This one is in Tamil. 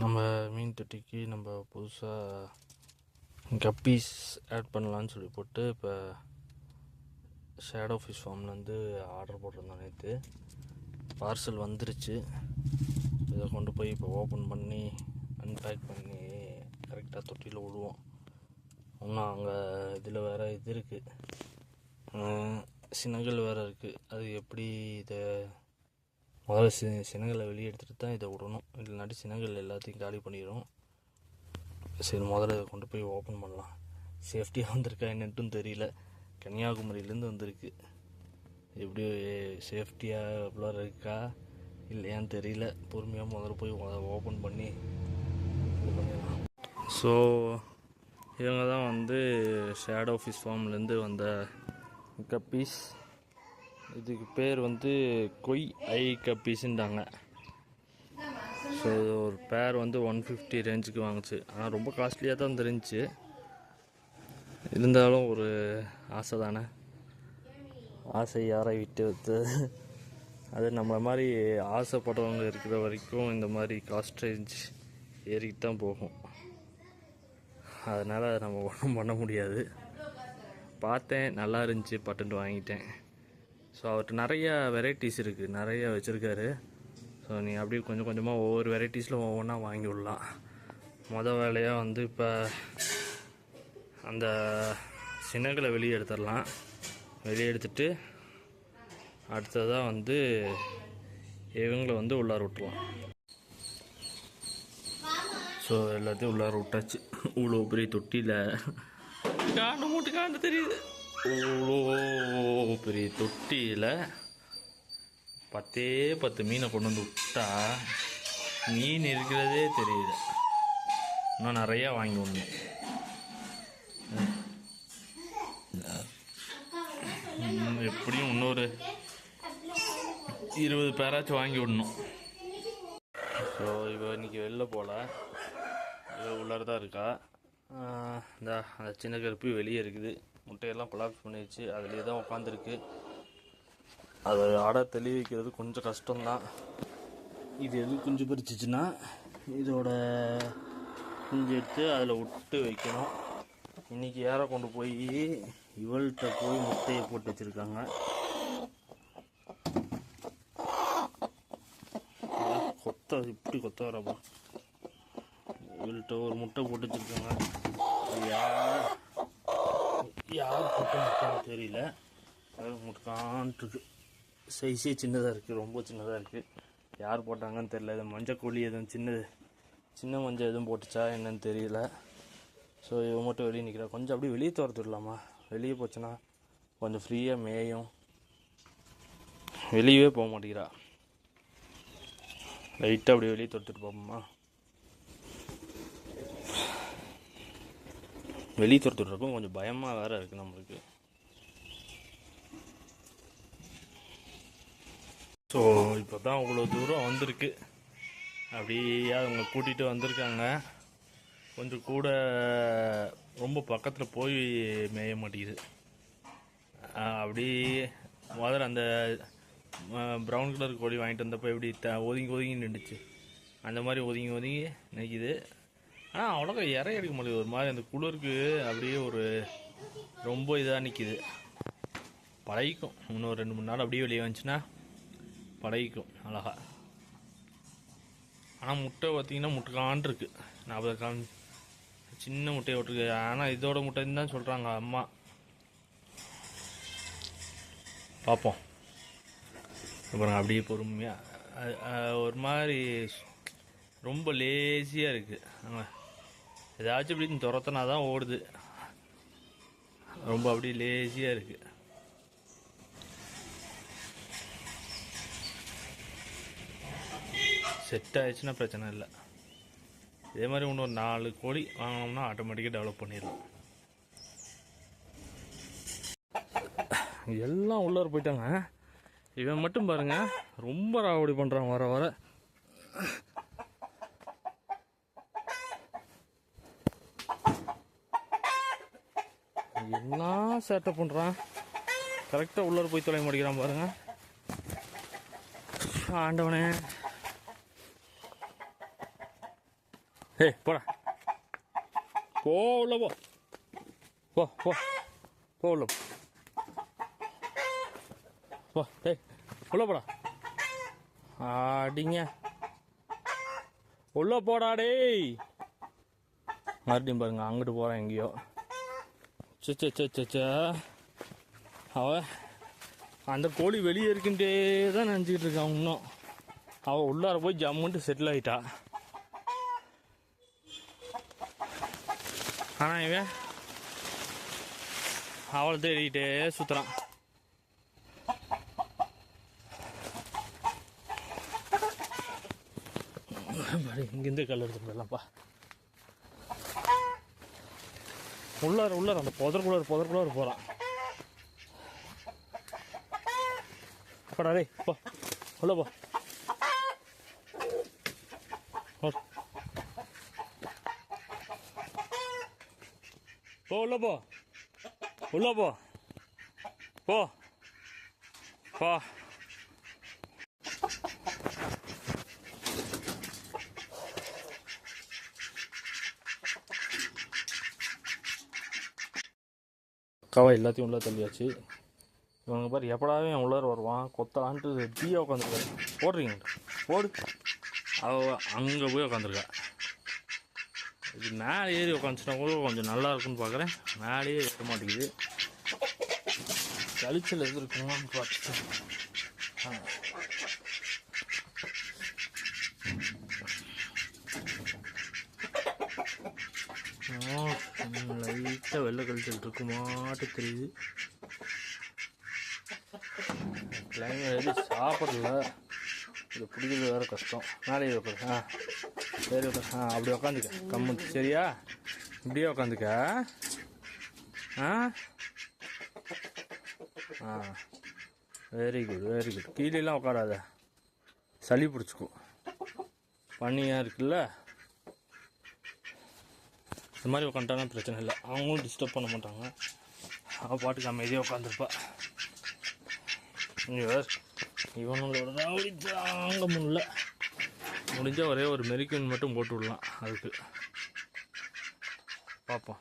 நம்ம மீன் தொட்டிக்கு நம்ம புதுசாக கப்பீஸ் ஆட் பண்ணலான்னு சொல்லி போட்டு இப்போ ஷேடோ ஃபிஷ் ஃபார்ம்லேருந்து ஆர்டர் போட்டிருந்தோம். நேற்று பார்சல் வந்துருச்சு. இதை கொண்டு போய் இப்போ ஓப்பன் பண்ணி அன்பேக் பண்ணி கரெக்டாக தொட்டியில் விடுவோம். இன்னும் அங்கே இதில் வேறு இது இருக்குது, சினங்கள் வேறு இருக்குது. அது எப்படி இதை முதல்ல சினங்களை வெளியே எடுத்துகிட்டு தான் இதை விடணும், இல்லைனாட்டி சினங்கள் எல்லாத்தையும் காலி பண்ணிடும். சரி, முதல்ல இதை கொண்டு போய் ஓப்பன் பண்ணலாம். சேஃப்டியாக வந்திருக்கா என்னட்டும் தெரியல. கன்னியாகுமரியிலேருந்து வந்திருக்கு. எப்படி சேஃப்டியாக எவ்வளோ இருக்கா இல்லையான்னு தெரியல. பொறுமையாக முதல்ல போய் ஓப்பன் பண்ணி இது பண்ணிடலாம். ஸோ இவங்க தான் வந்து ஷேடோ ஃபிஷ் ஃபார்ம்லேருந்து வந்த கப்பீஸ். இதுக்கு பேர் வந்து கொய் ஐ கப்பீஸுன்றாங்க. ஸோ ஒரு பேர் வந்து 150 ரேஞ்சுக்கு வாங்குச்சு. ஆனால் ரொம்ப காஸ்ட்லியாக தான் தெரிஞ்சிச்சு. இருந்தாலும் ஒரு ஆசை தானே, ஆசை யாரை விட்டு வைத்து. அது நம்மளை மாதிரி ஆசைப்படுறவங்க இருக்கிற வரைக்கும் இந்த மாதிரி காஸ்ட் ரேஞ்ச் ஏறிக்கிட்டு தான் போகும். அதனால் நம்ம ஒன்றும் பண்ண முடியாது. பார்த்தேன், நல்லா இருந்துச்சு, பட்டுன்ட்டு வாங்கிட்டேன். ஸோ அவர்கிட்ட நிறையா வெரைட்டிஸ் இருக்குது, நிறையா வச்சுருக்காரு. ஸோ நீ அப்படியே கொஞ்சம் கொஞ்சமாக ஒவ்வொரு வெரைட்டிஸில் ஒவ்வொன்றா வாங்கி விடலாம். வேலையாக வந்து இப்போ அந்த சினங்களை வெளியே எடுத்துடலாம். வெளியே எடுத்துட்டு அடுத்ததாக வந்து இவங்களை வந்து உள்ளார விட்டுலாம். ஸோ எல்லாத்தையும் உள்ளார விட்டாச்சு. இவ்வளோ பெரிய தொட்டியில் காண்டு மூட்டு காண்டு தெரியுது. இவ்வளோ பெரிய தொட்டியில் 10 மீனை கொண்டு வந்து விட்டா மீன் இருக்கிறதே தெரியுது. இன்னும் நிறையா வாங்கி விடணும். எப்படியும் இன்னொரு 20 பேராச்சும் வாங்கி விடணும். ஸோ இப்போ இன்றைக்கி வெளில போகல, உள்ளார தான் இருக்கா. அந்த சின்ன கருப்பி வெளியே இருக்குது. முட்டையெல்லாம் கொலாப்ஸ் பண்ணிடுச்சு, அதுலேயே தான் உட்காந்துருக்கு. அதை ஆடை தெளி வைக்கிறது கொஞ்சம் கஷ்டம்தான். இது எதுவும் குஞ்சு பறிச்சிச்சுன்னா இதோட குஞ்சு எடுத்து அதில் விட்டு வைக்கணும். இன்றைக்கி யாரை கொண்டு போய் இவள்கிட்ட போய் முட்டையை போட்டு வச்சுருக்காங்க. இப்படி கொத்த வரப்பா. இவள்கிட்ட ஒரு முட்டை போட்டு வச்சுருக்காங்க. யார் போட்ட முட்டைன்னு தெரியல. முட்டைக்கான்ட்டுருக்கு. சைஸே சின்னதாக இருக்குது, ரொம்ப சின்னதாக இருக்குது. யார் போட்டாங்கன்னு தெரியல. இது மஞ்சள் கோழி எதுவும் சின்ன மஞ்சள் எதுவும் போட்டுச்சா என்னன்னு தெரியல. ஸோ இவன் மட்டும் வெளியே நிற்கிறா. கொஞ்சம் அப்படியே வெளியே துரத்துடலாமா? வெளியே போச்சுன்னா கொஞ்சம் ஃப்ரீயாக மேயும். வெளியவே போக மாட்டேங்கிறா. லைட்டாக அப்படியே வெளியே துரத்துட்டு போப்போமா? வெளியே துரத்துட்ருக்கும். கொஞ்சம் பயமாக வேறு இருக்குது நம்மளுக்கு. ஸோ இப்போ தான் அவ்வளோ தூரம் வந்திருக்கு. அப்படியே அவங்க கூட்டிகிட்டு வந்திருக்காங்க. கொஞ்சம் கூட ரொம்ப பக்கத்தில் போய் மேய மாட்டேங்குது. அப்படி முதல்ல அந்த ப்ரௌன் கலர் கோழி வாங்கிட்டு வந்தப்போ எப்படி ஒதுங்கி நின்றுச்சு, அந்த மாதிரி ஒதுங்கி நிற்கிது. ஆனால் அவ்வளோக்கா இறைய எடுக்க முடியாது. ஒரு மாதிரி அந்த குளிருக்கு அப்படியே ஒரு ரொம்ப இதாக நிற்கிது. பழகிக்கும். இன்னும் 2-3 நாள் அப்படியே வெளியே வந்துச்சுன்னா பழகிக்கும் அழகா. ஆனால் முட்டை பார்த்திங்கன்னா முட்டைக்கான் இருக்குது. 40 கான் சின்ன முட்டையை விட்டுருக்கு. ஆனால் இதோட முட்டைன்னு தான் சொல்கிறாங்க அம்மா. பார்ப்போம். அப்புறம் அப்படியே பொறுமையாக ஒரு மாதிரி ரொம்ப லேசியாக இருக்குது. ஏதாச்சும் இப்படி துரத்தினா தான் ஓடுது. ரொம்ப அப்படியே லேசியாக இருக்குது. செட் ஆகிடுச்சுன்னா பிரச்சனை இல்லை. இதே மாதிரி இன்னொரு 4 கோழி வாங்கினோம்னா ஆட்டோமேட்டிக்காக டெவலப் பண்ணிடலாம். எல்லாம் உள்ளார போயிட்டாங்க. இவன் மட்டும் பாருங்க, ரொம்ப ராவடி பண்ணுறான் வர வர. என்ன சேட்டை பண்ணுறான். கரெக்டாக உள்ளார போய் தொலை மாட்டேங்கிறான் பாருங்க. ஆண்டவனே. ஏய் போடா, போ உள்ள போ, போ போ போ உள்ள போ. டேய் உள்ள போடா. அடிங்க உள்ள போடா டேய். மறுபடியும் பாருங்க அங்கிட்டு போகிறான் எங்கேயோ. சே அவ அந்த கோழி வெளியே இருக்குன்ட்டே தான் நினச்சிக்கிட்டு இருக்கான். இன்னும் அவள் உள்ளார போய் ஜம்முன்ட்டு செட்டில் ஆகிட்டா. ஆனால் இவன் அவளை தேடிக்கிட்டே சுற்றுறான். இங்கேருந்து கல் எடுத்து போயிடலாம்ப்பா. உள்ளார அந்த புதற்குள்ளார போகிறான். போடா டேய் போ உள்ள போ. போ உள்ள போ, உள்ள போ போ போ. அக்காவை எல்லாத்தையும் உள்ளே தள்ளியாச்சு. இவங்க பாரு எப்படாவே என் உள்ளார வருவான் கொத்தலான்ட்டு டீயாக உட்காந்துருக்காரு. போடுறீங்க போடு. அவ அங்கே போய் உட்காந்துருக்கா. இது மேலே ஏறி உட்காந்துச்சுனா கூட கொஞ்சம் நல்லா இருக்குன்னு பார்க்குறேன். மேலேயே ஏற மாட்டேங்குது. கழிச்சல் எது இருக்குமான்னு பார்த்துட்டு லைட்டாக வெள்ளை கழிச்சல் இருக்குமாட்டு தெரியுது. கிளைமேட் எது சாப்பிடல. இது பிடிக்கிறது வேறு கஷ்டம். மேலே உட்காந்து சரி அப்படி உக்காந்துக்க கம்மு. சரியா இப்படியே உக்காந்துக்க. Very good. கீழெல்லாம் உட்காராத, சளி பிடிச்சிக்கும். பண்ணியாக இருக்குல்ல, இந்த மாதிரி உட்காந்துட்டானா பிரச்சனை இல்லை. அவங்களும் டிஸ்டர்ப் பண்ண மாட்டாங்க. அவள் பாட்டுக்கு அமைதியாக உட்காந்துருப்பா. இவனோட ராவடி தாங்க முடியல. முடிஞ்சால் ஒரே ஒரு மெரிக்கன் மட்டும் போட்டு விடலாம். அதுக்கு பார்ப்போம்.